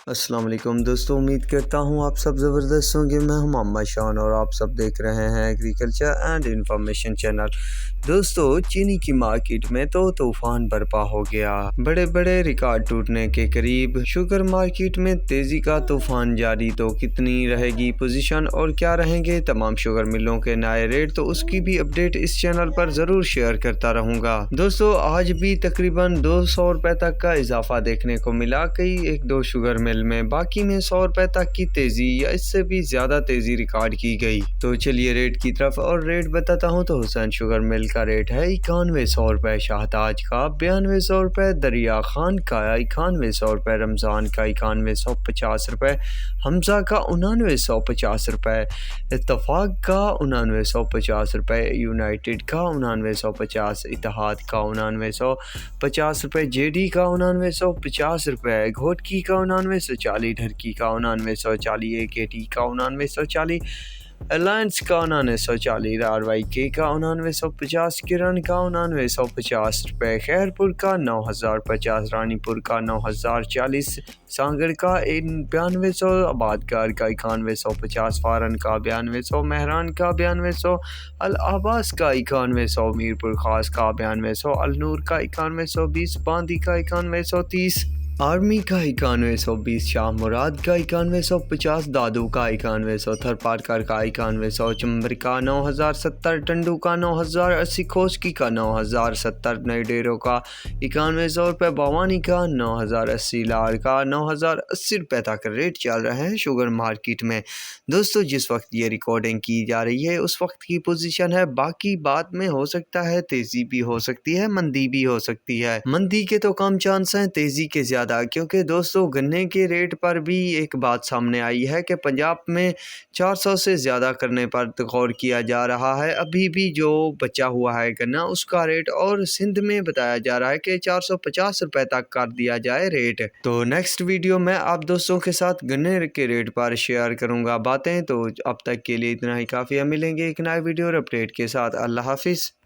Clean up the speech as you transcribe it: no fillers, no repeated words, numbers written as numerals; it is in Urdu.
السلام علیکم دوستو، امید کرتا ہوں آپ سب زبردست ہوں گے۔ میں ہوں محمد شان اور آپ سب دیکھ رہے ہیں ایگریکلچر اینڈ انفارمیشن چینل۔ دوستو، چینی کی مارکیٹ میں تو طوفان برپا ہو گیا، بڑے بڑے ریکارڈ ٹوٹنے کے قریب۔ شوگر مارکیٹ میں تیزی کا طوفان جاری، تو کتنی رہے گی پوزیشن اور کیا رہیں گے تمام شوگر ملوں کے نئے ریٹ، تو اس کی بھی اپڈیٹ اس چینل پر ضرور شیئر کرتا رہوں گا۔ دوستو، آج بھی تقریباً 200 روپے تک کا اضافہ دیکھنے کو ملا کئی ایک دو شوگر مل میں، باقی میں 100 روپے تک کی تیزی یا اس سے بھی زیادہ تیزی ریکارڈ کی گئی۔ تو چلیے ریٹ کی طرف اور ریٹ بتاتا ہوں۔ تو حسین شوگر مل کا ریٹ ہے 9100 روپے، شاہتاج کا 9200 روپے، دریا خان کا 9100 روپے، رمضان کا 9150 روپے، حمزہ کا 9950 روپے، اتفاق کا 9950 روپے، یونائٹڈ کا 9950، اتحاد کا 9950 روپے، جے ڈی کا 9950 روپے، گھوٹکی کا 9940، ڈھرکی کا 9940، اے کے ٹی کا 9940، الائنس کا 9940، آر وائی کے کا 9950، کرن کا 9950 روپے، خیر پور کا 9050، رانی پور کا 9040، سانگڑ کا 9200، آبادگار کا 9150، فارن کا 9200، مہران کا 9200، العباس کا 9100، میرپور خاص کا 9200، النور کا 9120، باندی کا 9130، آرمی کا 9120، شاہ مراد کا 9150، دادو کا 9100، تھر پارکر کا 9100، چمبر کا 9070، ٹنڈو کا 9080، کھوسکی کا 9070، نئے ڈیروں کا 9100 روپے، بھوانی کا 9080، لاڑ کا 9080 روپے تک ریٹ چل رہے ہیں شوگر مارکیٹ میں۔ دوستو، جس وقت یہ ریکارڈنگ کی جا رہی ہے اس وقت کی پوزیشن ہے، باقی بعد میں ہو سکتا ہے تیزی بھی ہو سکتی ہے، مندی بھی ہو سکتی ہے۔ مندی کے تو کم چانس ہیں، تیزی کے زیادہ، کیونکہ دوستو گنے کے ریٹ پر بھی ایک بات سامنے آئی ہے کہ پنجاب میں 400 سے زیادہ کرنے پر غور کیا جا رہا ہے، ابھی بھی جو بچا ہوا ہے گنا اس کا ریٹ، اور سندھ میں بتایا جا رہا ہے کہ 450 روپے تک کر دیا جائے ریٹ۔ تو نیکسٹ ویڈیو میں آپ دوستوں کے ساتھ گنے کے ریٹ پر شیئر کروں گا باتیں، تو اب تک کے لیے اتنا ہی کافی ہے، ملیں گے ایک نئے ویڈیو اور اپڈیٹ کے ساتھ۔ اللہ حافظ۔